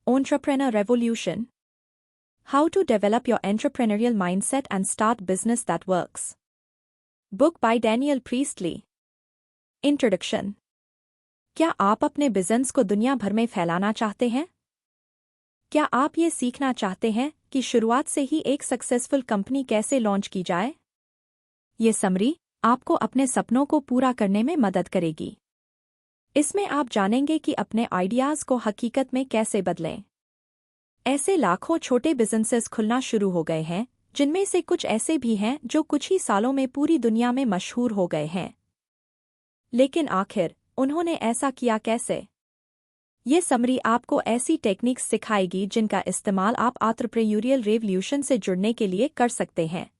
Entrepreneur Revolution. How to develop your entrepreneurial mindset and start business that works. Book by Daniel Priestley. Introduction. क्या आप अपने business को दुनिया भर में फैलाना चाहते हैं? क्या आप ये सीखना चाहते हैं कि शुरुआत से ही एक सक्सेसफुल कंपनी कैसे लॉन्च की जाए? ये समरी आपको अपने सपनों को पूरा करने में मदद करेगी। इसमें आप जानेंगे कि अपने आइडियाज़ को हकीकत में कैसे बदलें। ऐसे लाखों छोटे बिजनेसेस खुलना शुरू हो गए हैं, जिनमें से कुछ ऐसे भी हैं जो कुछ ही सालों में पूरी दुनिया में मशहूर हो गए हैं। लेकिन आखिर उन्होंने ऐसा किया कैसे? ये समरी आपको ऐसी टेक्निक्स सिखाएगी जिनका इस्तेमाल आप एंटरप्रेन्योरियल रेवोल्यूशन से जुड़ने के लिए कर सकते हैं।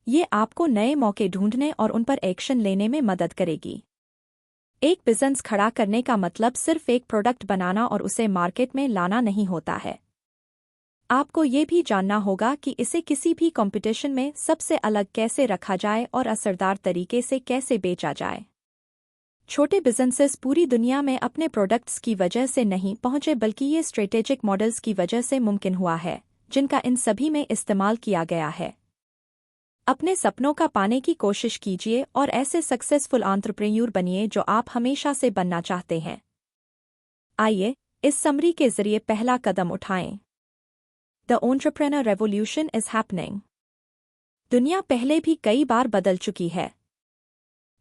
ये आपको नए मौके ढूंढने और उन पर एक्शन लेने में मदद करेगी। एक बिजनेस खड़ा करने का मतलब सिर्फ एक प्रोडक्ट बनाना और उसे मार्केट में लाना नहीं होता है। आपको ये भी जानना होगा कि इसे किसी भी कंपटीशन में सबसे अलग कैसे रखा जाए और असरदार तरीके से कैसे बेचा जाए। छोटे बिजनेसेस पूरी दुनिया में अपने प्रोडक्ट्स की वजह से नहीं पहुंचे, बल्कि ये स्ट्रेटेजिक मॉडल्स की वजह से मुमकिन हुआ है, जिनका इन सभी में इस्तेमाल किया गया है। अपने सपनों का पाने की कोशिश कीजिए और ऐसे सक्सेसफुल एंटरप्रेन्योर बनिए जो आप हमेशा से बनना चाहते हैं। आइए इस समरी के जरिए पहला कदम उठाएं। The entrepreneur revolution is happening. दुनिया पहले भी कई बार बदल चुकी है।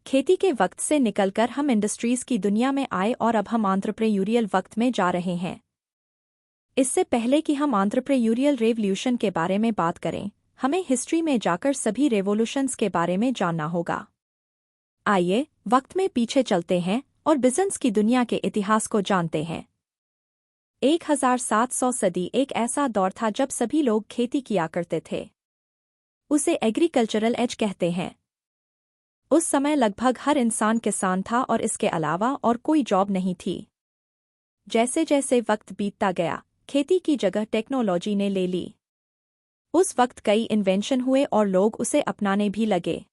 खेती के वक्त से निकलकर हम इंडस्ट्रीज की दुनिया में आए और अब हम एंटरप्रेन्योरियल वक्त में जा रहे हैं। इससे पहले कि हम एंटरप्रेन्योरियल रेवोल्यूशन के बारे में बात करें, हमें हिस्ट्री में जाकर सभी रेवोल्यूशंस के बारे में जानना होगा। आइए वक्त में पीछे चलते हैं और बिजनेस की दुनिया के इतिहास को जानते हैं। 1700 सदी एक ऐसा दौर था जब सभी लोग खेती किया करते थे। उसे एग्रीकल्चरल एज कहते हैं। उस समय लगभग हर इंसान किसान था और इसके अलावा और कोई जॉब नहीं थी। जैसे जैसे वक्त बीतता गया, खेती की जगह टेक्नोलॉजी ने ले ली। उस वक्त कई इन्वेंशन हुए और लोग उसे अपनाने भी लगे।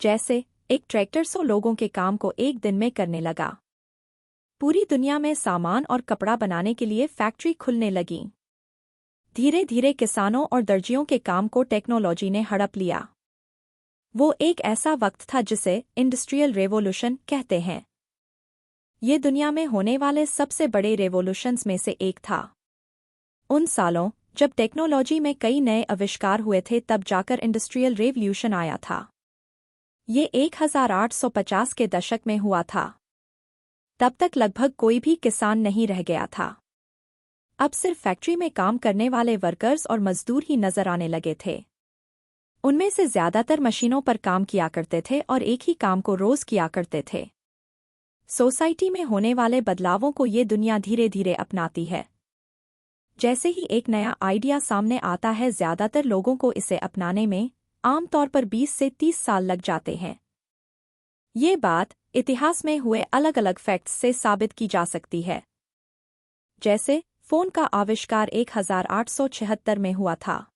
जैसे एक ट्रैक्टर 100 लोगों के काम को एक दिन में करने लगा। पूरी दुनिया में सामान और कपड़ा बनाने के लिए फैक्ट्री खुलने लगीं। धीरे धीरे किसानों और दर्जियों के काम को टेक्नोलॉजी ने हड़प लिया। वो एक ऐसा वक्त था जिसे इंडस्ट्रियल रेवोल्यूशन कहते हैं। ये दुनिया में होने वाले सबसे बड़े रेवोल्यूशंस में से एक था। उन सालों जब टेक्नोलॉजी में कई नए आविष्कार हुए थे, तब जाकर इंडस्ट्रियल रेवोल्यूशन आया था। ये 1850 के दशक में हुआ था। तब तक लगभग कोई भी किसान नहीं रह गया था। अब सिर्फ फैक्ट्री में काम करने वाले वर्कर्स और मजदूर ही नजर आने लगे थे। उनमें से ज्यादातर मशीनों पर काम किया करते थे और एक ही काम को रोज किया करते थे। सोसाइटी में होने वाले बदलावों को ये दुनिया धीरे धीरे अपनाती है। जैसे ही एक नया आइडिया सामने आता है, ज्यादातर लोगों को इसे अपनाने में आमतौर पर 20 से 30 साल लग जाते हैं। ये बात इतिहास में हुए अलग अलग फैक्ट्स से साबित की जा सकती है। जैसे फोन का आविष्कार 1876 में हुआ था,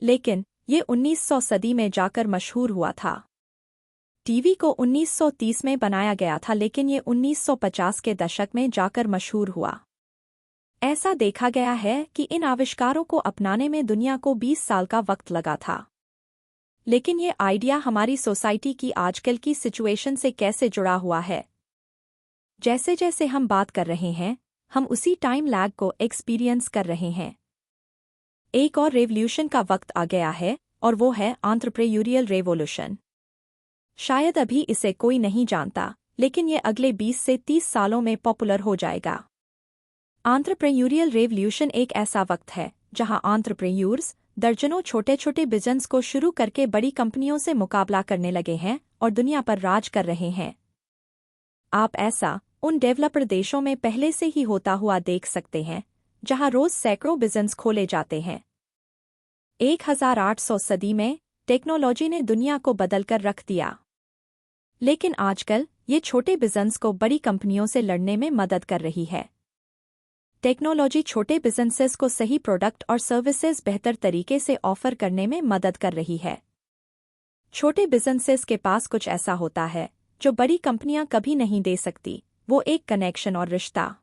लेकिन ये 1900 सदी में जाकर मशहूर हुआ था। टीवी को 1930 में बनाया गया था, लेकिन ये 1950 के दशक में जाकर मशहूर हुआ। ऐसा देखा गया है कि इन आविष्कारों को अपनाने में दुनिया को 20 साल का वक्त लगा था। लेकिन ये आइडिया हमारी सोसाइटी की आजकल की सिचुएशन से कैसे जुड़ा हुआ है? जैसे जैसे हम बात कर रहे हैं, हम उसी टाइम लैग को एक्सपीरियंस कर रहे हैं। एक और रेवोल्यूशन का वक्त आ गया है और वो है एंटरप्रेन्योरियल रेवोल्यूशन। शायद अभी इसे कोई नहीं जानता, लेकिन ये अगले 20 से 30 सालों में पॉपुलर हो जाएगा। एंटरप्रेन्योरियल रेवोल्यूशन एक ऐसा वक्त है जहां एंटरप्रेन्योर्स दर्जनों छोटे छोटे बिजनेस को शुरू करके बड़ी कंपनियों से मुकाबला करने लगे हैं और दुनिया पर राज कर रहे हैं। आप ऐसा उन डेवलपर देशों में पहले से ही होता हुआ देख सकते हैं, जहां रोज सैकड़ों बिजनेस खोले जाते हैं। 1800 सदी में टेक्नोलॉजी ने दुनिया को बदलकर रख दिया। लेकिन आजकल ये छोटे बिजनेस को बड़ी कंपनियों से लड़ने में मदद कर रही है। टेक्नोलॉजी छोटे बिजनेसेस को सही प्रोडक्ट और सर्विसेज बेहतर तरीके से ऑफर करने में मदद कर रही है। छोटे बिजनेसेस के पास कुछ ऐसा होता है जो बड़ी कंपनियां कभी नहीं दे सकती, वो एक कनेक्शन और रिश्ता।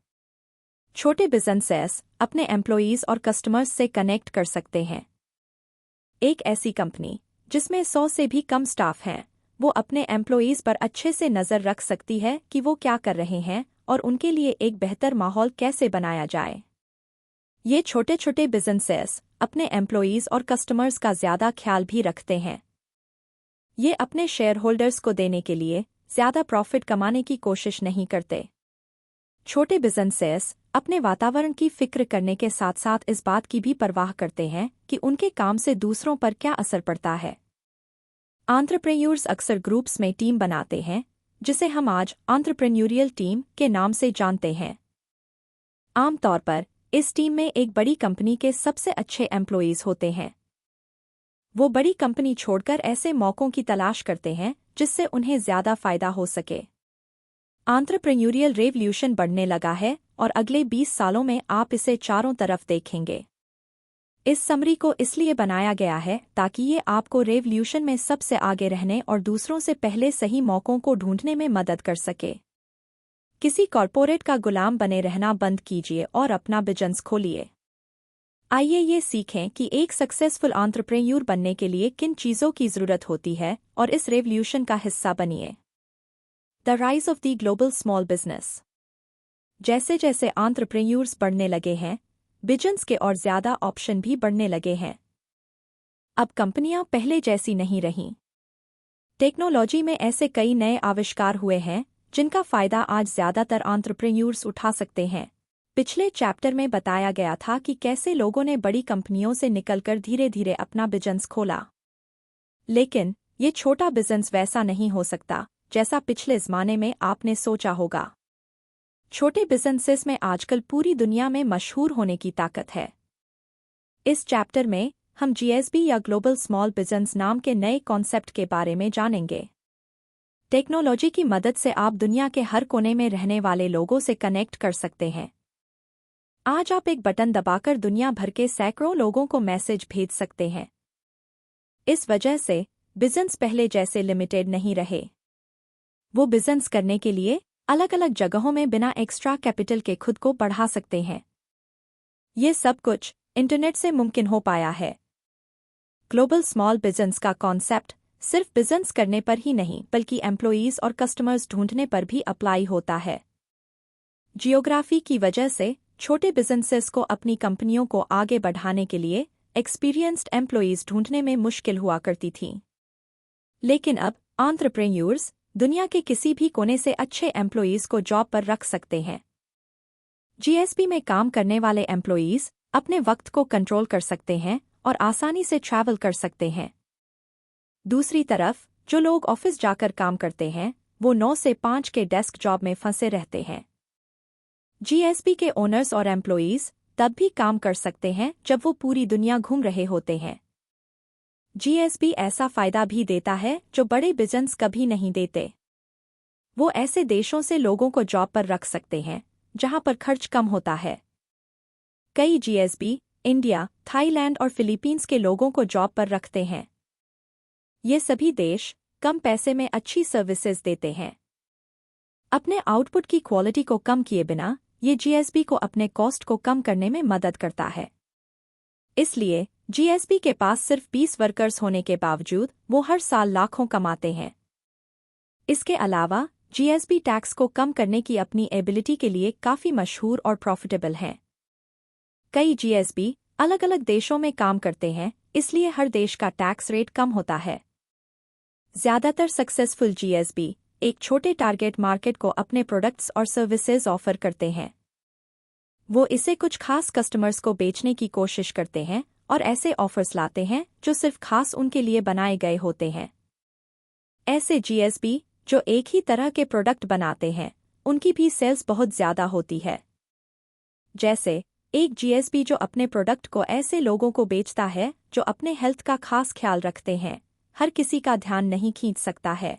छोटे बिजनेसेस अपने एम्प्लॉयीज और कस्टमर्स से कनेक्ट कर सकते हैं। एक ऐसी कंपनी जिसमें 100 से भी कम स्टाफ हैं, वो अपने एम्प्लॉयीज पर अच्छे से नज़र रख सकती है कि वो क्या कर रहे हैं और उनके लिए एक बेहतर माहौल कैसे बनाया जाए। ये छोटे छोटे बिजनेसेस अपने एम्प्लॉयीज और कस्टमर्स का ज़्यादा ख्याल भी रखते हैं। ये अपने शेयर होल्डर्स को देने के लिए ज़्यादा प्रॉफिट कमाने की कोशिश नहीं करते। छोटे बिजनेसेस अपने वातावरण की फिक्र करने के साथ साथ इस बात की भी परवाह करते हैं कि उनके काम से दूसरों पर क्या असर पड़ता है। एंटरप्रेन्योर्स अक्सर ग्रुप्स में टीम बनाते हैं, जिसे हम आज एंटरप्रेन्योरियल टीम के नाम से जानते हैं। आमतौर पर इस टीम में एक बड़ी कंपनी के सबसे अच्छे एम्प्लॉयीज होते हैं। वो बड़ी कंपनी छोड़कर ऐसे मौकों की तलाश करते हैं जिससे उन्हें ज़्यादा फायदा हो सके। एंटरप्रेन्योरियल रेवोल्यूशन बढ़ने लगा है और अगले 20 सालों में आप इसे चारों तरफ देखेंगे। इस समरी को इसलिए बनाया गया है ताकि ये आपको रेवोल्यूशन में सबसे आगे रहने और दूसरों से पहले सही मौकों को ढूंढने में मदद कर सके। किसी कॉर्पोरेट का गुलाम बने रहना बंद कीजिए और अपना बिजनेस खोलिए। आइए ये सीखें कि एक सक्सेसफुल एंटरप्रेन्योर बनने के लिए किन चीज़ों की ज़रूरत होती है और इस रेवोल्यूशन का हिस्सा बनिए। The rise of the global small business. जैसे जैसे एंटरप्रेन्योर्स बढ़ने लगे हैं, बिजनेस के और ज़्यादा ऑप्शन भी बढ़ने लगे हैं। अब कंपनियां पहले जैसी नहीं रहीं। टेक्नोलॉजी में ऐसे कई नए आविष्कार हुए हैं जिनका फ़ायदा आज ज़्यादातर एंटरप्रेन्योर्स उठा सकते हैं। पिछले चैप्टर में बताया गया था कि कैसे लोगों ने बड़ी कंपनियों से निकलकर धीरे धीरे अपना बिजनेस खोला। लेकिन ये छोटा बिजनेस वैसा नहीं हो सकता जैसा पिछले ज़माने में आपने सोचा होगा। छोटे बिजनेसेस में आजकल पूरी दुनिया में मशहूर होने की ताकत है। इस चैप्टर में हम जीएसबी या ग्लोबल स्मॉल बिजनेस नाम के नए कॉन्सेप्ट के बारे में जानेंगे। टेक्नोलॉजी की मदद से आप दुनिया के हर कोने में रहने वाले लोगों से कनेक्ट कर सकते हैं। आज आप एक बटन दबाकर दुनिया भर के सैकड़ों लोगों को मैसेज भेज सकते हैं। इस वजह से बिजनेस पहले जैसे लिमिटेड नहीं रहे। वो बिजनेस करने के लिए अलग अलग जगहों में बिना एक्स्ट्रा कैपिटल के खुद को बढ़ा सकते हैं। ये सब कुछ इंटरनेट से मुमकिन हो पाया है। ग्लोबल स्मॉल बिजनेस का कॉन्सेप्ट सिर्फ बिजनेस करने पर ही नहीं बल्कि एम्प्लॉयीज और कस्टमर्स ढूंढने पर भी अप्लाई होता है। जियोग्राफी की वजह से छोटे बिजनेसेस को अपनी कंपनियों को आगे बढ़ाने के लिए एक्सपीरियंस्ड एम्प्लॉयीज ढूंढने में मुश्किल हुआ करती थी। लेकिन अब एंटरप्रेन्योर्स दुनिया के किसी भी कोने से अच्छे एम्प्लॉयीज को जॉब पर रख सकते हैं। जीएसबी में काम करने वाले एम्प्लॉयीज अपने वक्त को कंट्रोल कर सकते हैं और आसानी से ट्रैवल कर सकते हैं। दूसरी तरफ जो लोग ऑफिस जाकर काम करते हैं वो 9 से 5 के डेस्क जॉब में फंसे रहते हैं। जीएसबी के ओनर्स और एम्प्लॉयीज तब भी काम कर सकते हैं जब वो पूरी दुनिया घूम रहे होते हैं। जीएसबी ऐसा फायदा भी देता है जो बड़े बिजनेस कभी नहीं देते। वो ऐसे देशों से लोगों को जॉब पर रख सकते हैं जहां पर खर्च कम होता है। कई जीएसबी इंडिया, थाईलैंड और फिलीपींस के लोगों को जॉब पर रखते हैं। ये सभी देश कम पैसे में अच्छी सर्विसेज देते हैं। अपने आउटपुट की क्वालिटी को कम किए बिना ये जीएसबी को अपने कॉस्ट को कम करने में मदद करता है। इसलिए जीएसबी के पास सिर्फ 20 वर्कर्स होने के बावजूद वो हर साल लाखों कमाते हैं। इसके अलावा जीएसबी टैक्स को कम करने की अपनी एबिलिटी के लिए काफ़ी मशहूर और प्रॉफिटेबल हैं। कई जीएसबी अलग अलग देशों में काम करते हैं, इसलिए हर देश का टैक्स रेट कम होता है। ज़्यादातर सक्सेसफुल जीएसबी एक छोटे टारगेट मार्केट को अपने प्रोडक्ट्स और सर्विसेज ऑफर करते हैं। वो इसे कुछ खास कस्टमर्स को बेचने की कोशिश करते हैं और ऐसे ऑफर्स लाते हैं जो सिर्फ खास उनके लिए बनाए गए होते हैं। ऐसे जीएसबी जो एक ही तरह के प्रोडक्ट बनाते हैं, उनकी भी सेल्स बहुत ज़्यादा होती है। जैसे एक जीएसबी जो अपने प्रोडक्ट को ऐसे लोगों को बेचता है जो अपने हेल्थ का खास ख्याल रखते हैं, हर किसी का ध्यान नहीं खींच सकता है।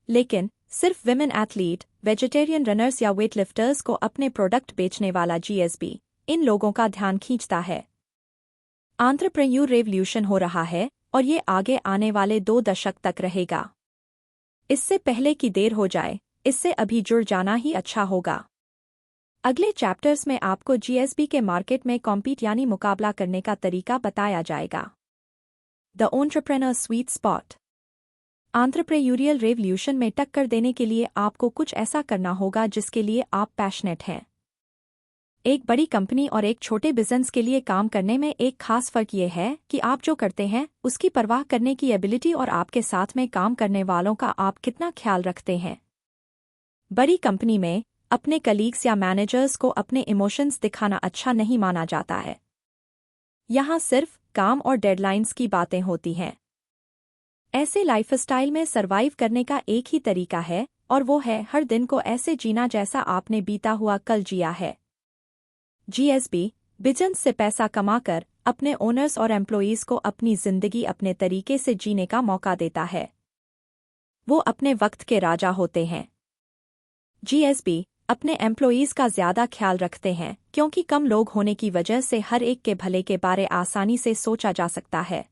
लेकिन सिर्फ विमेन एथलीट, वेजिटेरियन रनर्स या वेटलिफ्टर्स को अपने प्रोडक्ट बेचने वाला जीएसबी इन लोगों का ध्यान खींचता है। एंटरप्रेन्योर रेवोल्यूशन हो रहा है और ये आगे आने वाले 2 दशक तक रहेगा। इससे पहले कि देर हो जाए, इससे अभी जुड़ जाना ही अच्छा होगा। अगले चैप्टर्स में आपको जीएसबी के मार्केट में कॉम्पीट यानी मुकाबला करने का तरीका बताया जाएगा। The entrepreneur sweet spot. Entrepreneurial revolution में टक्कर देने के लिए आपको कुछ ऐसा करना होगा जिसके लिए आप पैशनेट हैं। एक बड़ी कंपनी और एक छोटे बिजनेस के लिए काम करने में एक खास फर्क यह है कि आप जो करते हैं उसकी परवाह करने की एबिलिटी और आपके साथ में काम करने वालों का आप कितना ख्याल रखते हैं। बड़ी कंपनी में अपने कलीग्स या मैनेजर्स को अपने इमोशंस दिखाना अच्छा नहीं माना जाता है। यहाँ सिर्फ काम और डेडलाइंस की बातें होती हैं। ऐसे लाइफस्टाइल में सरवाइव करने का एक ही तरीका है और वो है हर दिन को ऐसे जीना जैसा आपने बीता हुआ कल जिया है। जीएसबी बिजनेस से पैसा कमाकर अपने ओनर्स और एम्प्लॉइज को अपनी जिंदगी अपने तरीके से जीने का मौका देता है। वो अपने वक्त के राजा होते हैं। जीएसबी अपने एम्प्लॉइज का ज्यादा ख्याल रखते हैं क्योंकि कम लोग होने की वजह से हर एक के भले के बारे आसानी से सोचा जा सकता है।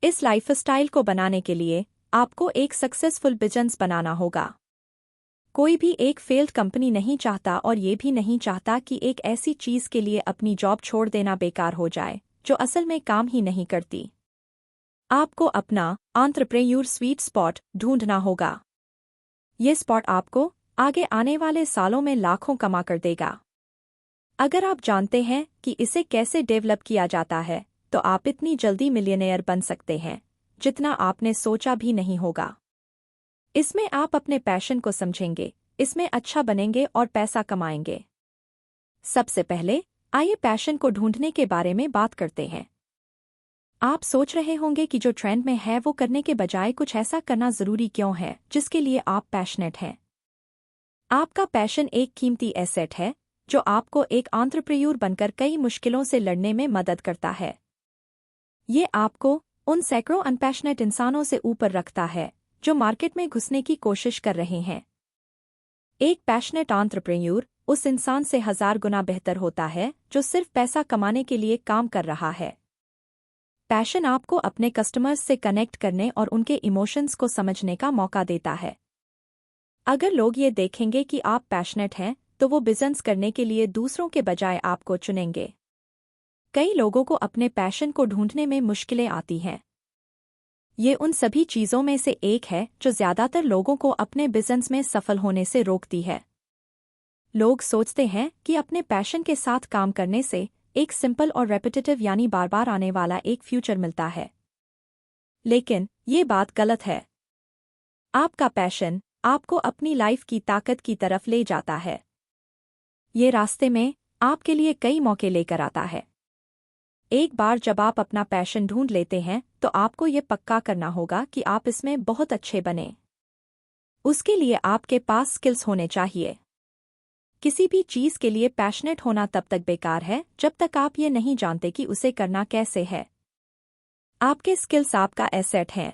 इस लाइफस्टाइल को बनाने के लिए आपको एक सक्सेसफुल बिजनेस बनाना होगा। कोई भी एक फेल्ड कंपनी नहीं चाहता और ये भी नहीं चाहता कि एक ऐसी चीज के लिए अपनी जॉब छोड़ देना बेकार हो जाए जो असल में काम ही नहीं करती। आपको अपना एंटरप्रेन्योर स्वीट स्पॉट ढूंढना होगा। ये स्पॉट आपको आगे आने वाले सालों में लाखों कमा कर देगा। अगर आप जानते हैं कि इसे कैसे डेवलप किया जाता है तो आप इतनी जल्दी मिलियनेयर बन सकते हैं जितना आपने सोचा भी नहीं होगा। इसमें आप अपने पैशन को समझेंगे, इसमें अच्छा बनेंगे और पैसा कमाएंगे। सबसे पहले आइए पैशन को ढूंढने के बारे में बात करते हैं। आप सोच रहे होंगे कि जो ट्रेंड में है वो करने के बजाय कुछ ऐसा करना जरूरी क्यों है जिसके लिए आप पैशनेट हैं। आपका पैशन एक कीमती एसेट है जो आपको एक एंटरप्रेन्योर बनकर कई मुश्किलों से लड़ने में मदद करता है। ये आपको उन सैकड़ों अनपैशनेट इंसानों से ऊपर रखता है जो मार्केट में घुसने की कोशिश कर रहे हैं। एक पैशनेट एंटरप्रेन्योर उस इंसान से 1000 गुना बेहतर होता है जो सिर्फ पैसा कमाने के लिए काम कर रहा है। पैशन आपको अपने कस्टमर्स से कनेक्ट करने और उनके इमोशंस को समझने का मौका देता है। अगर लोग ये देखेंगे कि आप पैशनेट हैं तो वो बिजनेस करने के लिए दूसरों के बजाय आपको चुनेंगे। कई लोगों को अपने पैशन को ढूंढने में मुश्किलें आती हैं। ये उन सभी चीज़ों में से एक है जो ज़्यादातर लोगों को अपने बिजनेस में सफल होने से रोकती है। लोग सोचते हैं कि अपने पैशन के साथ काम करने से एक सिंपल और रेपिटेटिव यानी बार बार आने वाला एक फ्यूचर मिलता है। लेकिन ये बात गलत है। आपका पैशन आपको अपनी लाइफ की ताकत की तरफ ले जाता है। ये रास्ते में आपके लिए कई मौके लेकर आता है। एक बार जब आप अपना पैशन ढूंढ लेते हैं तो आपको ये पक्का करना होगा कि आप इसमें बहुत अच्छे बने। उसके लिए आपके पास स्किल्स होने चाहिए। किसी भी चीज़ के लिए पैशनेट होना तब तक बेकार है जब तक आप ये नहीं जानते कि उसे करना कैसे है। आपके स्किल्स आपका एसेट हैं।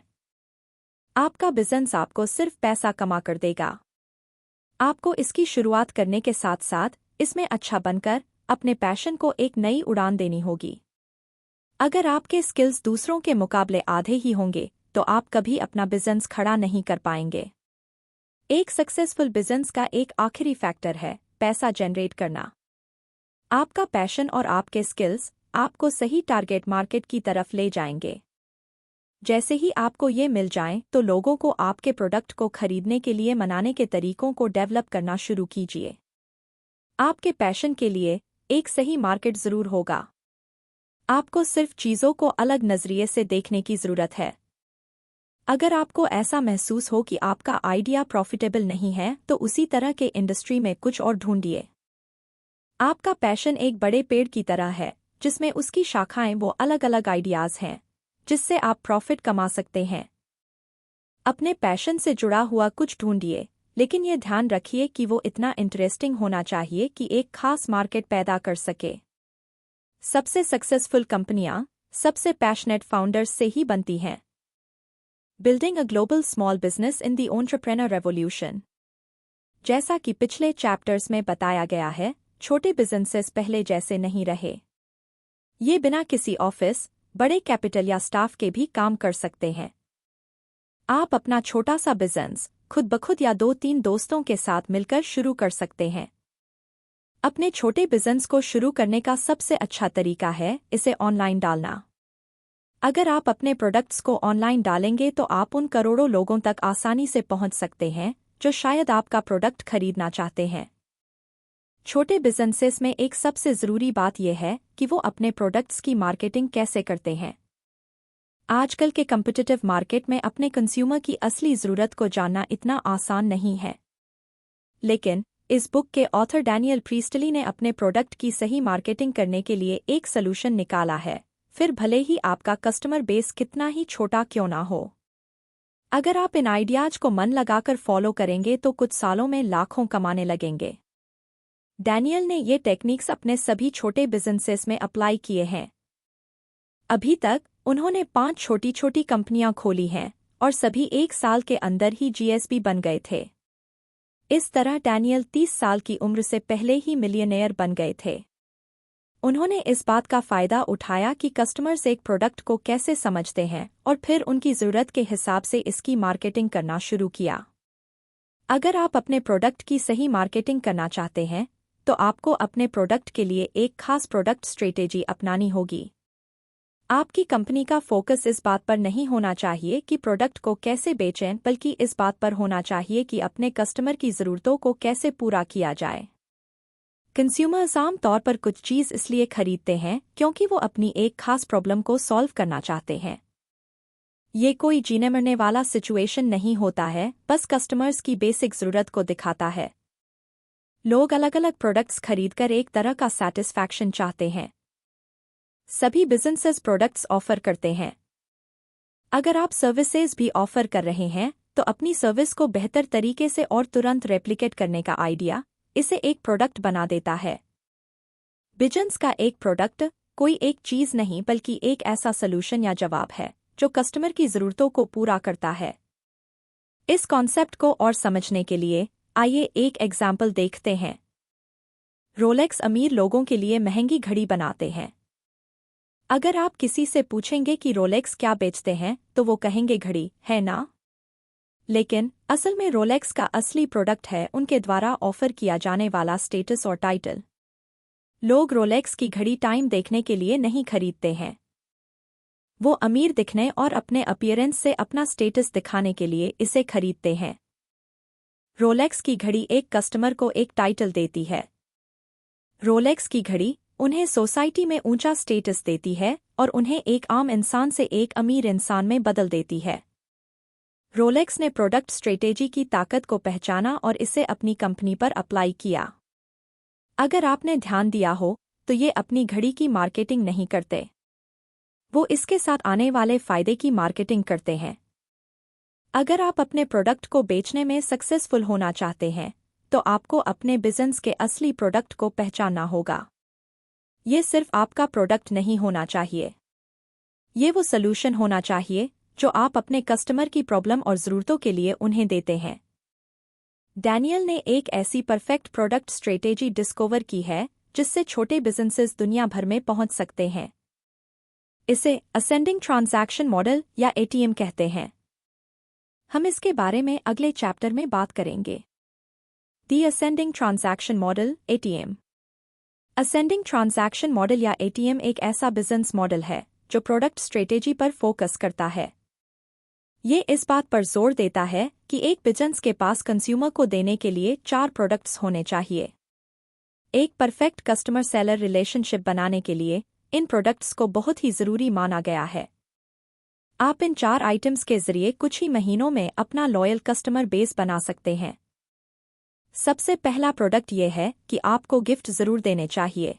आपका बिजनेस आपको सिर्फ पैसा कमा कर देगा। आपको इसकी शुरुआत करने के साथ साथ इसमें अच्छा बनकर अपने पैशन को एक नई उड़ान देनी होगी। अगर आपके स्किल्स दूसरों के मुकाबले आधे ही होंगे तो आप कभी अपना बिजनेस खड़ा नहीं कर पाएंगे। एक सक्सेसफुल बिजनेस का एक आखिरी फैक्टर है पैसा जनरेट करना। आपका पैशन और आपके स्किल्स आपको सही टारगेट मार्केट की तरफ ले जाएंगे। जैसे ही आपको ये मिल जाएं तो लोगों को आपके प्रोडक्ट को खरीदने के लिए मनाने के तरीकों को डेवलप करना शुरू कीजिए। आपके पैशन के लिए एक सही मार्केट जरूर होगा। आपको सिर्फ चीज़ों को अलग नजरिए से देखने की जरूरत है। अगर आपको ऐसा महसूस हो कि आपका आइडिया प्रॉफिटेबल नहीं है तो उसी तरह के इंडस्ट्री में कुछ और ढूंढिए। आपका पैशन एक बड़े पेड़ की तरह है जिसमें उसकी शाखाएं वो अलग अलग आइडियाज़ हैं जिससे आप प्रॉफिट कमा सकते हैं। अपने पैशन से जुड़ा हुआ कुछ ढूंढिए, लेकिन ये ध्यान रखिए कि वो इतना इंटरेस्टिंग होना चाहिए कि एक खास मार्केट पैदा कर सके। सबसे सक्सेसफुल कंपनियां सबसे पैशनेट फाउंडर्स से ही बनती हैं। Building a global small business in the entrepreneur revolution. जैसा कि पिछले चैप्टर्स में बताया गया है, छोटे बिजनेसेस पहले जैसे नहीं रहे। ये बिना किसी ऑफिस, बड़े कैपिटल या स्टाफ के भी काम कर सकते हैं। आप अपना छोटा सा बिजनेस खुद ब खुद या 2-3 दोस्तों के साथ मिलकर शुरू कर सकते हैं। अपने छोटे बिजनेस को शुरू करने का सबसे अच्छा तरीका है इसे ऑनलाइन डालना। अगर आप अपने प्रोडक्ट्स को ऑनलाइन डालेंगे तो आप उन करोड़ों लोगों तक आसानी से पहुंच सकते हैं जो शायद आपका प्रोडक्ट खरीदना चाहते हैं। छोटे बिजनेसेस में एक सबसे ज़रूरी बात यह है कि वो अपने प्रोडक्ट्स की मार्केटिंग कैसे करते हैं। आजकल के कॉम्पिटिटिव मार्केट में अपने कंज्यूमर की असली ज़रूरत को जानना इतना आसान नहीं है। लेकिन इस बुक के ऑथर डैनियल प्रीस्टली ने अपने प्रोडक्ट की सही मार्केटिंग करने के लिए एक सलूशन निकाला है, फिर भले ही आपका कस्टमर बेस कितना ही छोटा क्यों ना हो। अगर आप इन आइडियाज को मन लगाकर फॉलो करेंगे तो कुछ सालों में लाखों कमाने लगेंगे। डैनियल ने ये टेक्निक्स अपने सभी छोटे बिजनेसेस में अप्लाई किए हैं। अभी तक उन्होंने 5 छोटी छोटी कंपनियां खोली हैं और सभी 1 साल के अंदर ही जीएसपी बन गए थे। इस तरह डैनियल 30 साल की उम्र से पहले ही मिलियनेयर बन गए थे। उन्होंने इस बात का फ़ायदा उठाया कि कस्टमर्स एक प्रोडक्ट को कैसे समझते हैं और फिर उनकी ज़रूरत के हिसाब से इसकी मार्केटिंग करना शुरू किया। अगर आप अपने प्रोडक्ट की सही मार्केटिंग करना चाहते हैं तो आपको अपने प्रोडक्ट के लिए एक खास प्रोडक्ट स्ट्रेटेजी अपनानी होगी। आपकी कंपनी का फोकस इस बात पर नहीं होना चाहिए कि प्रोडक्ट को कैसे बेचें, बल्कि इस बात पर होना चाहिए कि अपने कस्टमर की ज़रूरतों को कैसे पूरा किया जाए। कंज्यूमर्स आम तौर पर कुछ चीज़ इसलिए खरीदते हैं क्योंकि वो अपनी एक खास प्रॉब्लम को सॉल्व करना चाहते हैं। ये कोई जीने मरने वाला सिचुएशन नहीं होता है, बस कस्टमर्स की बेसिक ज़रूरत को दिखाता है। लोग अलग अलग प्रोडक्ट्स खरीदकर एक तरह का सैटिस्फैक्शन चाहते हैं। सभी बिजनेसेस प्रोडक्ट्स ऑफर करते हैं। अगर आप सर्विसेज भी ऑफर कर रहे हैं तो अपनी सर्विस को बेहतर तरीके से और तुरंत रेप्लिकेट करने का आइडिया इसे एक प्रोडक्ट बना देता है। बिजनेस का एक प्रोडक्ट कोई एक चीज़ नहीं बल्कि एक ऐसा सलूशन या जवाब है जो कस्टमर की ज़रूरतों को पूरा करता है। इस कॉन्सेप्ट को और समझने के लिए आइए एक एग्जाम्पल देखते हैं। रोलेक्स अमीर लोगों के लिए महंगी घड़ी बनाते हैं। अगर आप किसी से पूछेंगे कि रोलेक्स क्या बेचते हैं तो वो कहेंगे घड़ी, है ना? लेकिन असल में रोलेक्स का असली प्रोडक्ट है उनके द्वारा ऑफर किया जाने वाला स्टेटस और टाइटल। लोग रोलेक्स की घड़ी टाइम देखने के लिए नहीं खरीदते हैं। वो अमीर दिखने और अपने अपीयरेंस से अपना स्टेटस दिखाने के लिए इसे खरीदते हैं। रोलेक्स की घड़ी एक कस्टमर को एक टाइटल देती है। रोलेक्स की घड़ी उन्हें सोसाइटी में ऊंचा स्टेटस देती है और उन्हें एक आम इंसान से एक अमीर इंसान में बदल देती है। रोलेक्स ने प्रोडक्ट स्ट्रेटेजी की ताकत को पहचाना और इसे अपनी कंपनी पर अप्लाई किया। अगर आपने ध्यान दिया हो तो ये अपनी घड़ी की मार्केटिंग नहीं करते, वो इसके साथ आने वाले फायदे की मार्केटिंग करते हैं। अगर आप अपने प्रोडक्ट को बेचने में सक्सेसफुल होना चाहते हैं तो आपको अपने बिजनेस के असली प्रोडक्ट को पहचानना होगा। ये सिर्फ आपका प्रोडक्ट नहीं होना चाहिए, ये वो सलूशन होना चाहिए जो आप अपने कस्टमर की प्रॉब्लम और ज़रूरतों के लिए उन्हें देते हैं। डैनियल ने एक ऐसी परफेक्ट प्रोडक्ट स्ट्रेटेजी डिस्कवर की है जिससे छोटे बिजनेसेस दुनिया भर में पहुंच सकते हैं। इसे असेंडिंग ट्रांजैक्शन मॉडल या एटीएम कहते हैं। हम इसके बारे में अगले चैप्टर में बात करेंगे। दी ascending transaction model, ATM. Ascending transaction model या एटीएम एक ऐसा बिजनेस मॉडल है जो प्रोडक्ट स्ट्रेटेजी पर फोकस करता है। ये इस बात पर जोर देता है कि एक बिजनेस के पास कंज्यूमर को देने के लिए 4 प्रोडक्ट्स होने चाहिए। एक परफेक्ट कस्टमर सेलर रिलेशनशिप बनाने के लिए इन प्रोडक्ट्स को बहुत ही ज़रूरी माना गया है। आप इन 4 आइटम्स के जरिए कुछ ही महीनों में अपना लॉयल कस्टमर बेस बना सकते हैं। सबसे पहला प्रोडक्ट ये है कि आपको गिफ्ट ज़रूर देने चाहिए।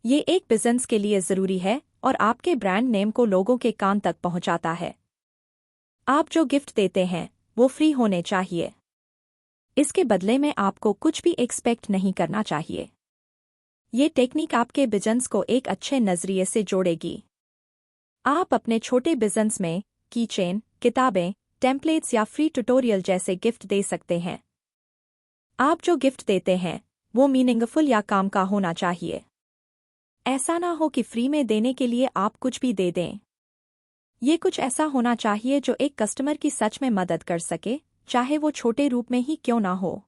ये एक बिजनेस के लिए ज़रूरी है और आपके ब्रांड नेम को लोगों के कान तक पहुंचाता है। आप जो गिफ्ट देते हैं वो फ्री होने चाहिए। इसके बदले में आपको कुछ भी एक्सपेक्ट नहीं करना चाहिए। ये टेक्निक आपके बिजनेस को एक अच्छे नज़रिए से जोड़ेगी। आप अपने छोटे बिजनेस में कीचेन, किताबें, टेम्पलेट्स या फ्री ट्यूटोरियल जैसे गिफ्ट दे सकते हैं। आप जो गिफ्ट देते हैं वो मीनिंगफुल या काम का होना चाहिए। ऐसा ना हो कि फ्री में देने के लिए आप कुछ भी दे दें। ये कुछ ऐसा होना चाहिए जो एक कस्टमर की सच में मदद कर सके, चाहे वो छोटे रूप में ही क्यों ना हो।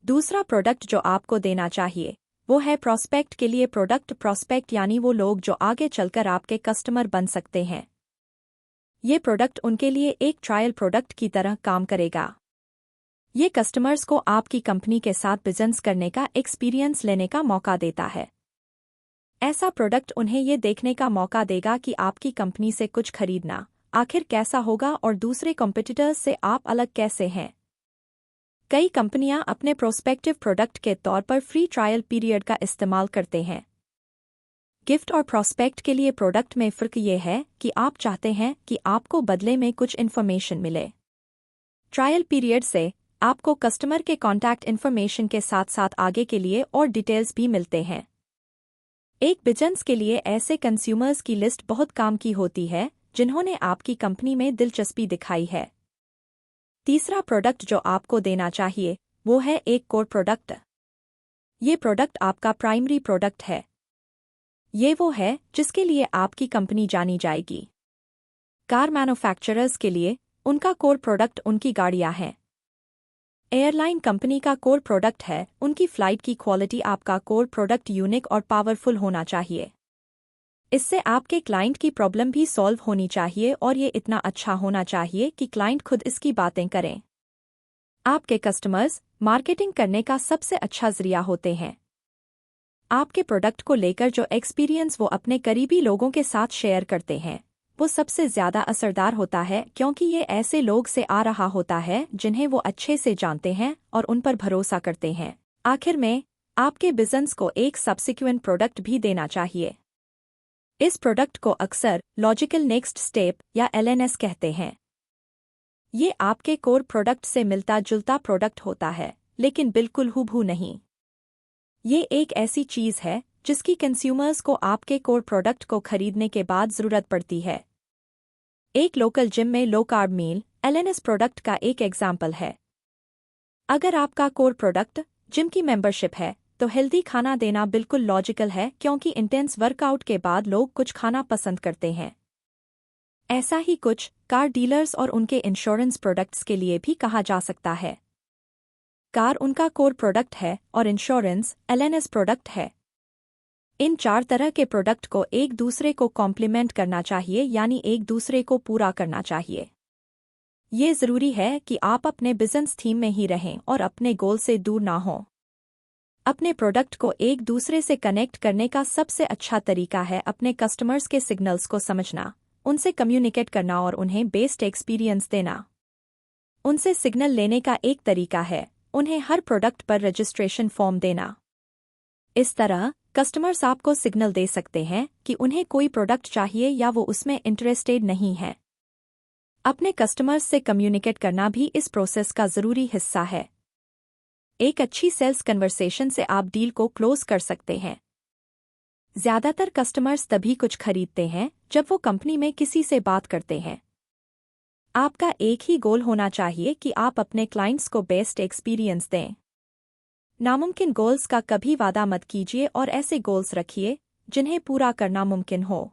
दूसरा प्रोडक्ट जो आपको देना चाहिए वो है प्रोस्पेक्ट के लिए प्रोडक्ट। प्रोस्पेक्ट यानी वो लोग जो आगे चलकर आपके कस्टमर बन सकते हैं। ये प्रोडक्ट उनके लिए एक ट्रायल प्रोडक्ट की तरह काम करेगा। ये कस्टमर्स को आपकी कंपनी के साथ बिजनेस करने का एक्सपीरियंस लेने का मौका देता है। ऐसा प्रोडक्ट उन्हें ये देखने का मौका देगा कि आपकी कंपनी से कुछ खरीदना आखिर कैसा होगा और दूसरे कॉम्पिटिटर्स से आप अलग कैसे हैं। कई कंपनियां अपने प्रोस्पेक्टिव प्रोडक्ट के तौर पर फ्री ट्रायल पीरियड का इस्तेमाल करते हैं। गिफ्ट और प्रोस्पेक्ट के लिए प्रोडक्ट में फ़र्क ये है कि आप चाहते हैं कि आपको बदले में कुछ इन्फॉर्मेशन मिले। ट्रायल पीरियड से आपको कस्टमर के कॉन्टैक्ट इन्फॉर्मेशन के साथ साथ आगे के लिए और डिटेल्स भी मिलते हैं। एक बिजनेस के लिए ऐसे कंज्यूमर्स की लिस्ट बहुत काम की होती है जिन्होंने आपकी कंपनी में दिलचस्पी दिखाई है। तीसरा प्रोडक्ट जो आपको देना चाहिए वो है एक कोर प्रोडक्ट। ये प्रोडक्ट आपका प्राइमरी प्रोडक्ट है। ये वो है जिसके लिए आपकी कंपनी जानी जाएगी। कार मैन्युफैक्चरर्स के लिए उनका कोर प्रोडक्ट उनकी गाड़ियां हैं। एयरलाइन कंपनी का कोर प्रोडक्ट है उनकी फ्लाइट की क्वालिटी। आपका कोर प्रोडक्ट यूनिक और पावरफुल होना चाहिए। इससे आपके क्लाइंट की प्रॉब्लम भी सॉल्व होनी चाहिए और ये इतना अच्छा होना चाहिए कि क्लाइंट खुद इसकी बातें करें। आपके कस्टमर्स मार्केटिंग करने का सबसे अच्छा जरिया होते हैं। आपके प्रोडक्ट को लेकर जो एक्सपीरियंस वो अपने करीबी लोगों के साथ शेयर करते हैं वो सबसे ज़्यादा असरदार होता है, क्योंकि ये ऐसे लोग से आ रहा होता है जिन्हें वो अच्छे से जानते हैं और उन पर भरोसा करते हैं। आखिर में आपके बिजनेस को एक सब्सिक्वेंट प्रोडक्ट भी देना चाहिए। इस प्रोडक्ट को अक्सर लॉजिकल नेक्स्ट स्टेप या LNS कहते हैं। ये आपके कोर प्रोडक्ट से मिलता जुलता प्रोडक्ट होता है, लेकिन बिल्कुल हूबहू नहीं। ये एक ऐसी चीज़ है जिसकी कंज्यूमर्स को आपके कोर प्रोडक्ट को खरीदने के बाद ज़रूरत पड़ती है। एक लोकल जिम में लो कार्ब मील LNS प्रोडक्ट का एक एग्जाम्पल है। अगर आपका कोर प्रोडक्ट जिम की मेंबरशिप है तो हेल्दी खाना देना बिल्कुल लॉजिकल है, क्योंकि इंटेंस वर्कआउट के बाद लोग कुछ खाना पसंद करते हैं। ऐसा ही कुछ कार डीलर्स और उनके इंश्योरेंस प्रोडक्ट्स के लिए भी कहा जा सकता है। कार उनका कोर प्रोडक्ट है और इंश्योरेंस LNS प्रोडक्ट है। इन चार तरह के प्रोडक्ट को एक दूसरे को कॉम्प्लीमेंट करना चाहिए, यानी एक दूसरे को पूरा करना चाहिए। ये ज़रूरी है कि आप अपने बिजनेस थीम में ही रहें और अपने गोल से दूर ना हों। अपने प्रोडक्ट को एक दूसरे से कनेक्ट करने का सबसे अच्छा तरीका है अपने कस्टमर्स के सिग्नल्स को समझना, उनसे कम्युनिकेट करना और उन्हें बेस्ट एक्सपीरियंस देना। उनसे सिग्नल लेने का एक तरीका है उन्हें हर प्रोडक्ट पर रजिस्ट्रेशन फॉर्म देना। इस तरह कस्टमर्स आपको सिग्नल दे सकते हैं कि उन्हें कोई प्रोडक्ट चाहिए या वो उसमें इंटरेस्टेड नहीं है। अपने कस्टमर्स से कम्युनिकेट करना भी इस प्रोसेस का ज़रूरी हिस्सा है। एक अच्छी सेल्स कन्वर्सेशन से आप डील को क्लोज कर सकते हैं। ज़्यादातर कस्टमर्स तभी कुछ खरीदते हैं जब वो कंपनी में किसी से बात करते हैं। आपका एक ही गोल होना चाहिए कि आप अपने क्लाइंट्स को बेस्ट एक्सपीरियंस दें। नामुमकिन गोल्स का कभी वादा मत कीजिए और ऐसे गोल्स रखिए जिन्हें पूरा करना मुमकिन हो।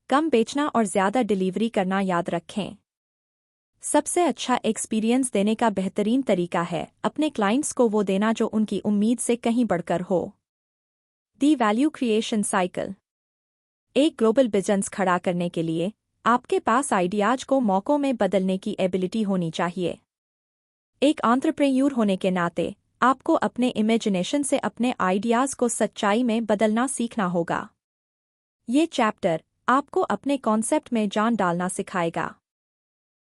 कम बेचना और ज़्यादा डिलीवरी करना याद रखें। सबसे अच्छा एक्सपीरियंस देने का बेहतरीन तरीका है अपने क्लाइंट्स को वो देना जो उनकी उम्मीद से कहीं बढ़कर हो। दी वैल्यू क्रिएशन साइकिल। एक ग्लोबल बिजनेस खड़ा करने के लिए आपके पास आइडियाज को मौकों में बदलने की एबिलिटी होनी चाहिए। एक एंटरप्रेन्योर होने के नाते आपको अपने इमेजिनेशन से अपने आइडियाज को सच्चाई में बदलना सीखना होगा। ये चैप्टर आपको अपने कॉन्सेप्ट में जान डालना सिखाएगा।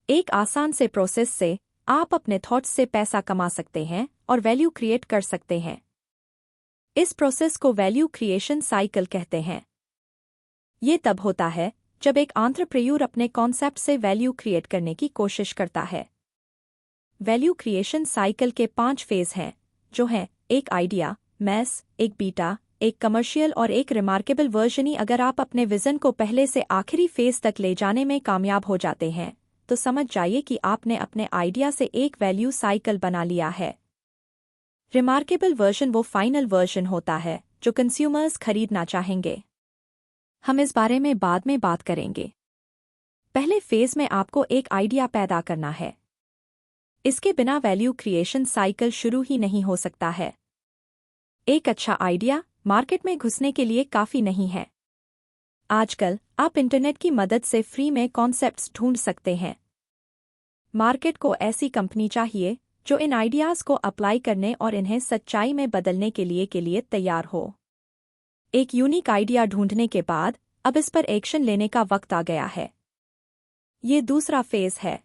एक आसान से प्रोसेस से आप अपने थॉट्स से पैसा कमा सकते हैं और वैल्यू क्रिएट कर सकते हैं। इस प्रोसेस को वैल्यू क्रिएशन साइकिल कहते हैं। ये तब होता है जब एक एंटरप्रेन्योर अपने कॉन्सेप्ट से वैल्यू क्रिएट करने की कोशिश करता है। वैल्यू क्रिएशन साइकिल के 5 फेज हैं, जो हैं एक आइडिया, मैस, एक बीटा, एक कमर्शियल और एक रिमार्केबल वर्जनी। अगर आप अपने विजन को पहले से आखिरी फेज तक ले जाने में कामयाब हो जाते हैं तो समझ जाइए कि आपने अपने आइडिया से एक वैल्यू साइकिल बना लिया है। रिमार्केबल वर्जन वो फाइनल वर्जन होता है जो कंज्यूमर्स खरीदना चाहेंगे। हम इस बारे में बाद में बात करेंगे। पहले फेज में आपको एक आइडिया पैदा करना है। इसके बिना वैल्यू क्रिएशन साइकिल शुरू ही नहीं हो सकता है। एक अच्छा आइडिया मार्केट में घुसने के लिए काफी नहीं है। आजकल आप इंटरनेट की मदद से फ्री में कॉन्सेप्ट्स ढूंढ सकते हैं। मार्केट को ऐसी कंपनी चाहिए जो इन आइडियाज को अप्लाई करने और इन्हें सच्चाई में बदलने के लिए तैयार हो। एक यूनिक आइडिया ढूंढने के बाद अब इस पर एक्शन लेने का वक्त आ गया है। ये दूसरा फेज है।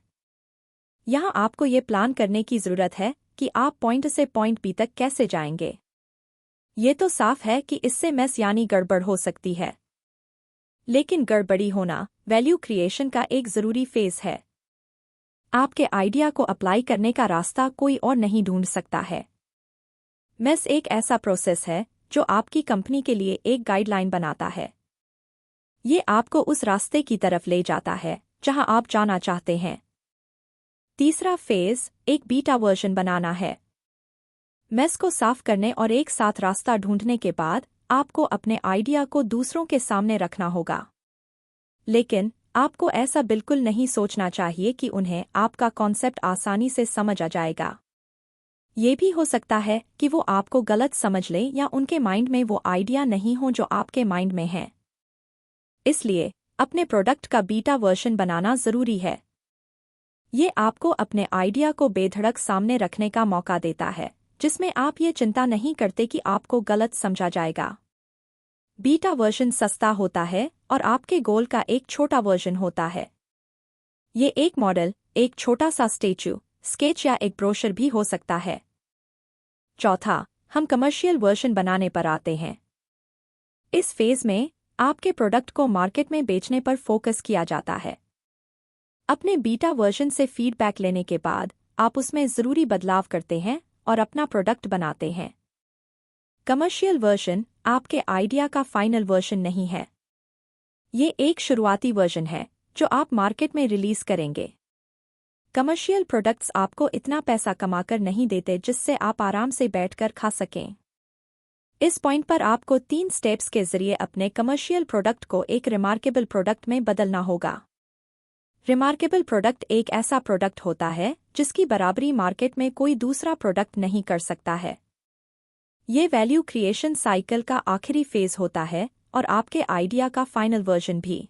यहाँ आपको ये प्लान करने की जरूरत है कि आप पॉइंट से पॉइंट बी तक कैसे जाएंगे। ये तो साफ है कि इससे मेस यानी गड़बड़ हो सकती है, लेकिन गड़बड़ी होना वैल्यू क्रिएशन का एक जरूरी फेज है। आपके आइडिया को अप्लाई करने का रास्ता कोई और नहीं ढूंढ सकता है। मेस एक ऐसा प्रोसेस है जो आपकी कंपनी के लिए एक गाइडलाइन बनाता है। ये आपको उस रास्ते की तरफ ले जाता है जहां आप जाना चाहते हैं। तीसरा फेज एक बीटा वर्जन बनाना है। मेस को साफ करने और एक साथ रास्ता ढूंढने के बाद आपको अपने आइडिया को दूसरों के सामने रखना होगा। लेकिन आपको ऐसा बिल्कुल नहीं सोचना चाहिए कि उन्हें आपका कॉन्सेप्ट आसानी से समझ आ जाएगा। ये भी हो सकता है कि वो आपको गलत समझ लें या उनके माइंड में वो आइडिया नहीं हो जो आपके माइंड में है। इसलिए अपने प्रोडक्ट का बीटा वर्जन बनाना जरूरी है। ये आपको अपने आइडिया को बेधड़क सामने रखने का मौका देता है, जिसमें आप ये चिंता नहीं करते कि आपको गलत समझा जाएगा। बीटा वर्जन सस्ता होता है और आपके गोल का एक छोटा वर्जन होता है। ये एक मॉडल, एक छोटा सा स्टेचू, स्केच या एक ब्रोशर भी हो सकता है। चौथा, हम कमर्शियल वर्जन बनाने पर आते हैं। इस फेज में आपके प्रोडक्ट को मार्केट में बेचने पर फोकस किया जाता है। अपने बीटा वर्जन से फीडबैक लेने के बाद आप उसमें जरूरी बदलाव करते हैं और अपना प्रोडक्ट बनाते हैं। कमर्शियल वर्जन आपके आइडिया का फाइनल वर्जन नहीं है। ये एक शुरुआती वर्जन है जो आप मार्केट में रिलीज करेंगे। कमर्शियल प्रोडक्ट्स आपको इतना पैसा कमाकर नहीं देते जिससे आप आराम से बैठकर खा सकें। इस पॉइंट पर आपको 3 स्टेप्स के जरिए अपने कमर्शियल प्रोडक्ट को एक रिमार्केबल प्रोडक्ट में बदलना होगा। रिमार्केबल प्रोडक्ट एक ऐसा प्रोडक्ट होता है जिसकी बराबरी मार्केट में कोई दूसरा प्रोडक्ट नहीं कर सकता है। ये वैल्यू क्रिएशन साइकिल का आखिरी फेज होता है और आपके आइडिया का फाइनल वर्जन भी।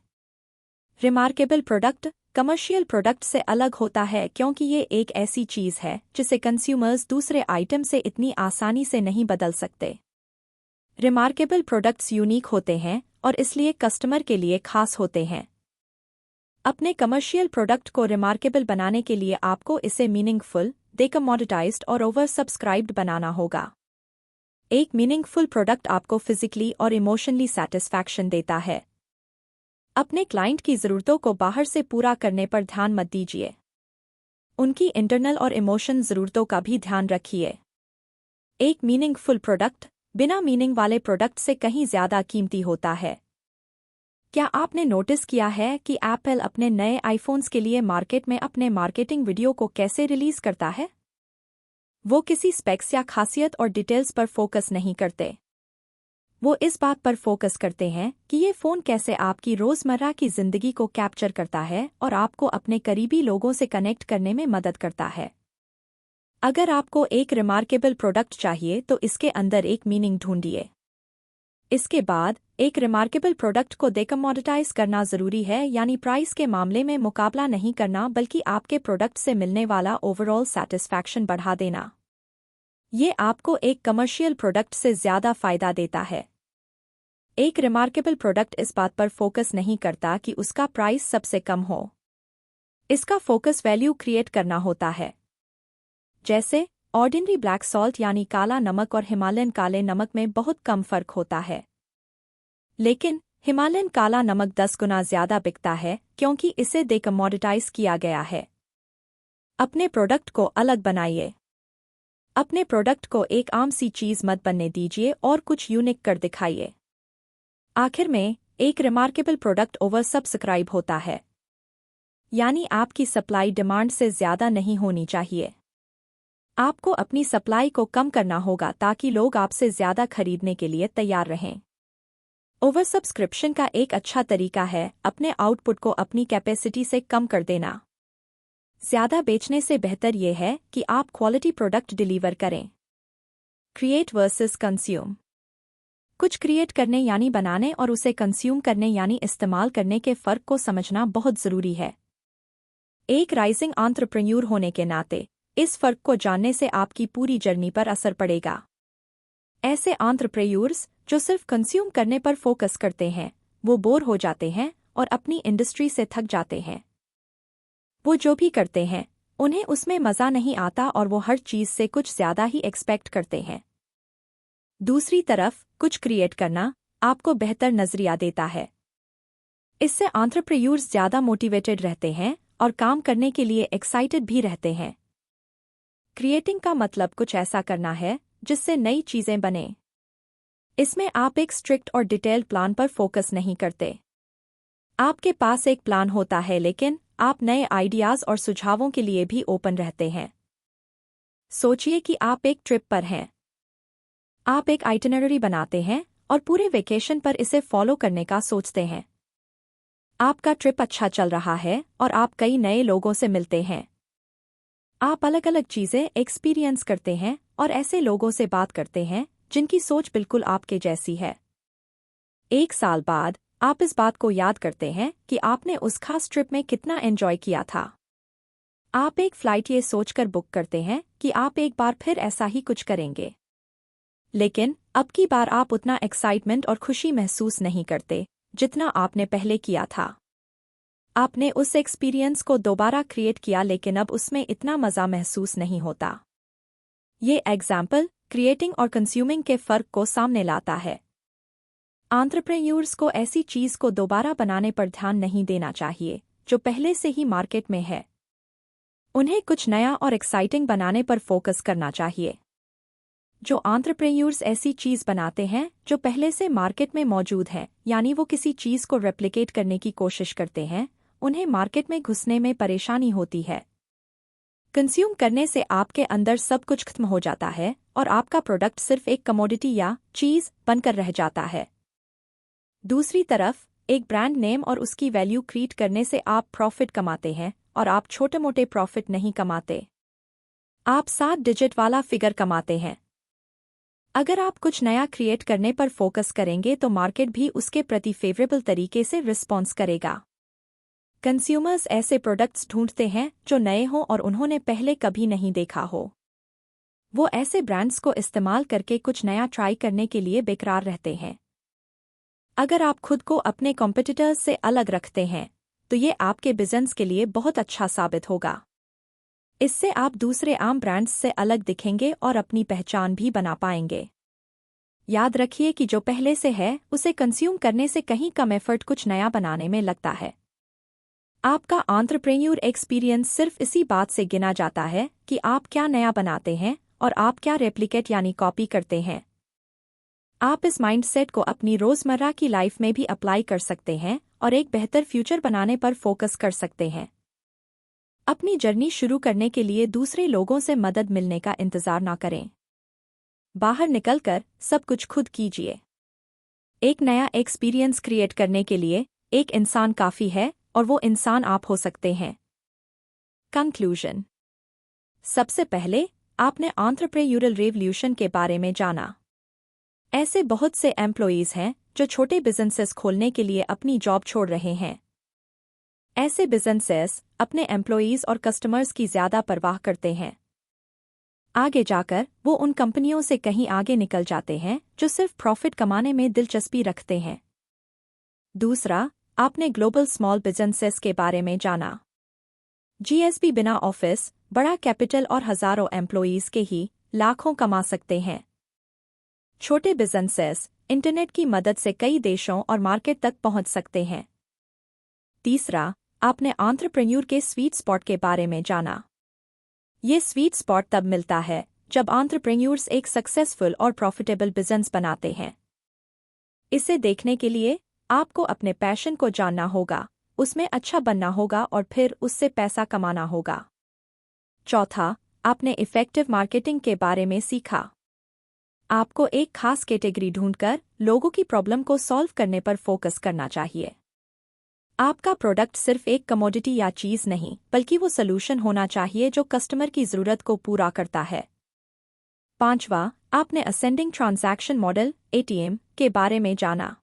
रिमार्केबल प्रोडक्ट कमर्शियल प्रोडक्ट से अलग होता है क्योंकि ये एक ऐसी चीज है जिसे कंज्यूमर्स दूसरे आइटम से इतनी आसानी से नहीं बदल सकते। रिमार्केबल प्रोडक्ट्स यूनिक होते हैं और इसलिए कस्टमर के लिए खास होते हैं। अपने कमर्शियल प्रोडक्ट को रिमार्केबल बनाने के लिए आपको इसे मीनिंगफुल, डेकमोडिटाइज्ड और ओवर सब्सक्राइब्ड बनाना होगा। एक मीनिंगफुल प्रोडक्ट आपको फिजिकली और इमोशनली सैटिस्फैक्शन देता है। अपने क्लाइंट की ज़रूरतों को बाहर से पूरा करने पर ध्यान मत दीजिए। उनकी इंटरनल और इमोशन ज़रूरतों का भी ध्यान रखिए। एक मीनिंगफुल प्रोडक्ट बिना मीनिंग वाले प्रोडक्ट से कहीं ज़्यादा कीमती होता है। क्या आपने नोटिस किया है कि एप्पल अपने नए आईफोन्स के लिए मार्केट में अपने मार्केटिंग वीडियो को कैसे रिलीज करता है? वो किसी स्पेक्स या खासियत और डिटेल्स पर फोकस नहीं करते। वो इस बात पर फोकस करते हैं कि ये फ़ोन कैसे आपकी रोज़मर्रा की ज़िंदगी को कैप्चर करता है और आपको अपने करीबी लोगों से कनेक्ट करने में मदद करता है। अगर आपको एक रिमार्केबल प्रोडक्ट चाहिए तो इसके अंदर एक मीनिंग ढूंढिए। इसके बाद एक रिमार्केबल प्रोडक्ट को डेकमोडिटाइज करना जरूरी है, यानी प्राइस के मामले में मुकाबला नहीं करना बल्कि आपके प्रोडक्ट से मिलने वाला ओवरऑल सैटिस्फैक्शन बढ़ा देना। ये आपको एक कमर्शियल प्रोडक्ट से ज़्यादा फायदा देता है। एक रिमार्केबल प्रोडक्ट इस बात पर फोकस नहीं करता कि उसका प्राइस सबसे कम हो। इसका फोकस वैल्यू क्रिएट करना होता है। जैसे ऑर्डिनरी ब्लैक सॉल्ट यानी काला नमक और हिमालयन काले नमक में बहुत कम फर्क होता है, लेकिन हिमालयन काला नमक 10 गुना ज्यादा बिकता है क्योंकि इसे डेकमोडिटाइज किया गया है। अपने प्रोडक्ट को अलग बनाइए। अपने प्रोडक्ट को एक आम सी चीज मत बनने दीजिए और कुछ यूनिक कर दिखाइए। आखिर में एक रिमार्केबल प्रोडक्ट ओवर सब्सक्राइब होता है, यानी आपकी सप्लाई डिमांड से ज्यादा नहीं होनी चाहिए। आपको अपनी सप्लाई को कम करना होगा ताकि लोग आपसे ज्यादा खरीदने के लिए तैयार रहें। ओवर सब्सक्रिप्शन का एक अच्छा तरीका है अपने आउटपुट को अपनी कैपेसिटी से कम कर देना। ज़्यादा बेचने से बेहतर ये है कि आप क्वालिटी प्रोडक्ट डिलीवर करें। Create versus consume. कुछ क्रिएट करने यानी बनाने और उसे कंज्यूम करने यानी इस्तेमाल करने के फ़र्क को समझना बहुत ज़रूरी है। एक राइजिंग एंटरप्रेन्योर होने के नाते इस फ़र्क को जानने से आपकी पूरी जर्नी पर असर पड़ेगा। ऐसे एंटरप्रेन्योर्स जो सिर्फ कंज्यूम करने पर फोकस करते हैं वो बोर हो जाते हैं और अपनी इंडस्ट्री से थक जाते हैं। वो जो भी करते हैं उन्हें उसमें मज़ा नहीं आता और वो हर चीज़ से कुछ ज़्यादा ही एक्सपेक्ट करते हैं। दूसरी तरफ कुछ क्रिएट करना आपको बेहतर नज़रिया देता है। इससे एंटरप्रेन्योर्स ज़्यादा मोटिवेटेड रहते हैं और काम करने के लिए एक्साइटेड भी रहते हैं। क्रिएटिंग का मतलब कुछ ऐसा करना है जिससे नई चीज़ें बने। इसमें आप एक स्ट्रिक्ट और डिटेल्ड प्लान पर फोकस नहीं करते। आपके पास एक प्लान होता है लेकिन आप नए आइडियाज़ और सुझावों के लिए भी ओपन रहते हैं। सोचिए कि आप एक ट्रिप पर हैं। आप एक आइटिनरी बनाते हैं और पूरे वेकेशन पर इसे फॉलो करने का सोचते हैं। आपका ट्रिप अच्छा चल रहा है और आप कई नए लोगों से मिलते हैं। आप अलग अलग चीज़ें एक्सपीरियंस करते हैं और ऐसे लोगों से बात करते हैं जिनकी सोच बिल्कुल आपके जैसी है। एक साल बाद आप इस बात को याद करते हैं कि आपने उस खास ट्रिप में कितना एंजॉय किया था। आप एक फ्लाइट ये सोचकर बुक करते हैं कि आप एक बार फिर ऐसा ही कुछ करेंगे। लेकिन अब की बार आप उतना एक्साइटमेंट और खुशी महसूस नहीं करते जितना आपने पहले किया था। आपने उस एक्सपीरियंस को दोबारा क्रिएट किया लेकिन अब उसमें इतना मज़ा महसूस नहीं होता। ये एग्जाम्पल क्रिएटिंग और कंज्यूमिंग के फ़र्क को सामने लाता है। एंटरप्रेन्योर्स को ऐसी चीज़ को दोबारा बनाने पर ध्यान नहीं देना चाहिए जो पहले से ही मार्केट में है। उन्हें कुछ नया और एक्साइटिंग बनाने पर फोकस करना चाहिए। जो एंटरप्रेन्योर्स ऐसी चीज़ बनाते हैं जो पहले से मार्केट में मौजूद है यानी वो किसी चीज़ को रेप्लिकेट करने की कोशिश करते हैं, उन्हें मार्केट में घुसने में परेशानी होती है। कंज्यूम करने से आपके अंदर सब कुछ खत्म हो जाता है और आपका प्रोडक्ट सिर्फ एक कमोडिटी या चीज़ बनकर रह जाता है। दूसरी तरफ एक ब्रांड नेम और उसकी वैल्यू क्रिएट करने से आप प्रॉफिट कमाते हैं और आप छोटे मोटे प्रॉफिट नहीं कमाते। आप 7 डिजिट वाला फिगर कमाते हैं। अगर आप कुछ नया क्रिएट करने पर फोकस करेंगे तो मार्केट भी उसके प्रति फेवरेबल तरीके से रिस्पॉन्स करेगा। कंज्यूमर्स ऐसे प्रोडक्ट्स ढूंढते हैं जो नए हों और उन्होंने पहले कभी नहीं देखा हो। वो ऐसे ब्रांड्स को इस्तेमाल करके कुछ नया ट्राई करने के लिए बेकरार रहते हैं। अगर आप खुद को अपने कॉम्पिटिटर्स से अलग रखते हैं तो ये आपके बिजनेस के लिए बहुत अच्छा साबित होगा। इससे आप दूसरे आम ब्रांड्स से अलग दिखेंगे और अपनी पहचान भी बना पाएंगे। याद रखिए कि जो पहले से है उसे कंज्यूम करने से कहीं कम एफर्ट कुछ नया बनाने में लगता है। आपका एंटरप्रेन्योर एक्सपीरियंस सिर्फ इसी बात से गिना जाता है कि आप क्या नया बनाते हैं और आप क्या रेप्लिकेट यानी कॉपी करते हैं। आप इस माइंडसेट को अपनी रोज़मर्रा की लाइफ में भी अप्लाई कर सकते हैं और एक बेहतर फ्यूचर बनाने पर फोकस कर सकते हैं। अपनी जर्नी शुरू करने के लिए दूसरे लोगों से मदद मिलने का इंतज़ार ना करें। बाहर निकलकर सब कुछ खुद कीजिए। एक नया एक्सपीरियंस क्रिएट करने के लिए एक इंसान काफ़ी है और वो इंसान आप हो सकते हैं। कंक्लूजन। सबसे पहले आपने एंटरप्रेन्योरल रेवोल्यूशन के बारे में जाना। ऐसे बहुत से एम्प्लॉइज़ हैं जो छोटे बिजनेसेस खोलने के लिए अपनी जॉब छोड़ रहे हैं। ऐसे बिजनेसेस अपने एम्प्लॉइज़ और कस्टमर्स की ज़्यादा परवाह करते हैं। आगे जाकर वो उन कंपनियों से कहीं आगे निकल जाते हैं जो सिर्फ प्रॉफिट कमाने में दिलचस्पी रखते हैं। दूसरा, आपने ग्लोबल स्मॉल बिजनेसेस के बारे में जाना। जीएसबी बिना ऑफिस, बड़ा कैपिटल और हज़ारों एम्प्लॉइज़ के ही लाखों कमा सकते हैं। छोटे बिजनेसेस इंटरनेट की मदद से कई देशों और मार्केट तक पहुंच सकते हैं। तीसरा, आपने एंटरप्रेन्योर के स्वीट स्पॉट के बारे में जाना। ये स्वीट स्पॉट तब मिलता है जब एंटरप्रेन्योर्स एक सक्सेसफुल और प्रॉफिटेबल बिजनेस बनाते हैं। इसे देखने के लिए आपको अपने पैशन को जानना होगा, उसमें अच्छा बनना होगा और फिर उससे पैसा कमाना होगा। चौथा, आपने इफेक्टिव मार्केटिंग के बारे में सीखा। आपको एक खास कैटेगरी ढूंढकर लोगों की प्रॉब्लम को सॉल्व करने पर फोकस करना चाहिए। आपका प्रोडक्ट सिर्फ एक कमोडिटी या चीज़ नहीं, बल्कि वो सॉल्यूशन होना चाहिए जो कस्टमर की ज़रूरत को पूरा करता है। 5वां, आपने असेंडिंग ट्रांजैक्शन मॉडल (ATM) के बारे में जाना।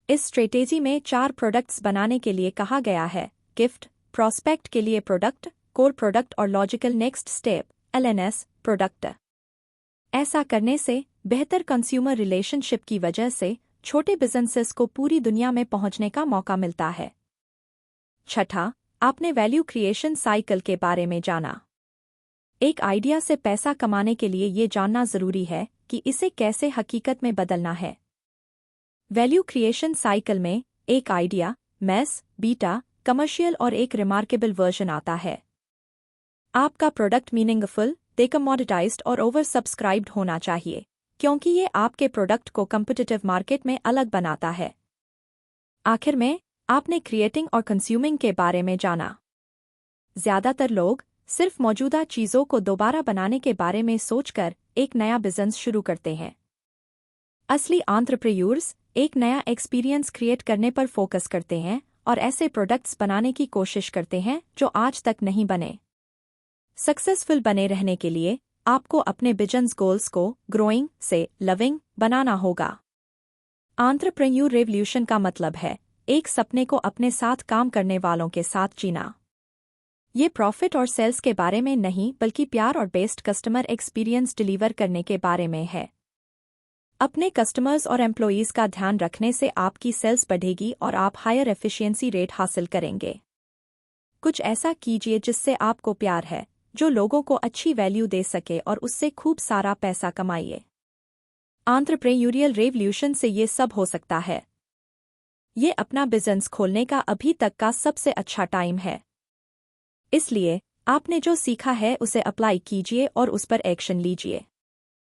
इस स्ट्रेटेजी में 4 प्रोडक्ट्स बनाने के लिए कहा गया है: गिफ्ट, प्रॉस्पेक्ट के लिए प्रोडक्ट, कोर प्रोडक्ट और logical next step (LNS) product. ऐसा करने से बेहतर कंज्यूमर रिलेशनशिप की वजह से छोटे बिजनेसेस को पूरी दुनिया में पहुंचने का मौका मिलता है। 6, आपने वैल्यू क्रिएशन साइकिल के बारे में जाना। एक आइडिया से पैसा कमाने के लिए ये जानना जरूरी है कि इसे कैसे हकीकत में बदलना है। वैल्यू क्रिएशन साइकिल में एक आइडिया, मैस, बीटा, कमर्शियल और एक रिमार्केबल वर्जन आता है। आपका प्रोडक्ट मीनिंगफुल, डेकमोडिटाइज्ड और ओवर सब्सक्राइब्ड होना चाहिए, क्योंकि ये आपके प्रोडक्ट को कॉम्पिटिटिव मार्केट में अलग बनाता है। आखिर में, आपने क्रिएटिंग और कंज्यूमिंग के बारे में जाना। ज्यादातर लोग सिर्फ मौजूदा चीजों को दोबारा बनाने के बारे में सोचकर एक नया बिजनेस शुरू करते हैं। असली एंटरप्रेन्योर्स एक नया एक्सपीरियंस क्रिएट करने पर फोकस करते हैं और ऐसे प्रोडक्ट्स बनाने की कोशिश करते हैं जो आज तक नहीं बने। सक्सेसफुल बने रहने के लिए आपको अपने बिजनेस गोल्स को ग्रोइंग से लविंग बनाना होगा। एंटरप्रेन्योर रेवोल्यूशन का मतलब है एक सपने को अपने साथ काम करने वालों के साथ जीना। ये प्रॉफिट और सेल्स के बारे में नहीं, बल्कि प्यार और बेस्ट कस्टमर एक्सपीरियंस डिलीवर करने के बारे में है। अपने कस्टमर्स और एम्प्लॉयीज का ध्यान रखने से आपकी सेल्स बढ़ेगी और आप हायर एफिशिएंसी रेट हासिल करेंगे। कुछ ऐसा कीजिए जिससे आपको प्यार है, जो लोगों को अच्छी वैल्यू दे सके और उससे खूब सारा पैसा कमाइए। एंटरप्रेन्योरियल रेवोल्यूशन से ये सब हो सकता है। ये अपना बिजनेस खोलने का अभी तक का सबसे अच्छा टाइम है। इसलिए आपने जो सीखा है उसे अप्लाई कीजिए और उस पर एक्शन लीजिए।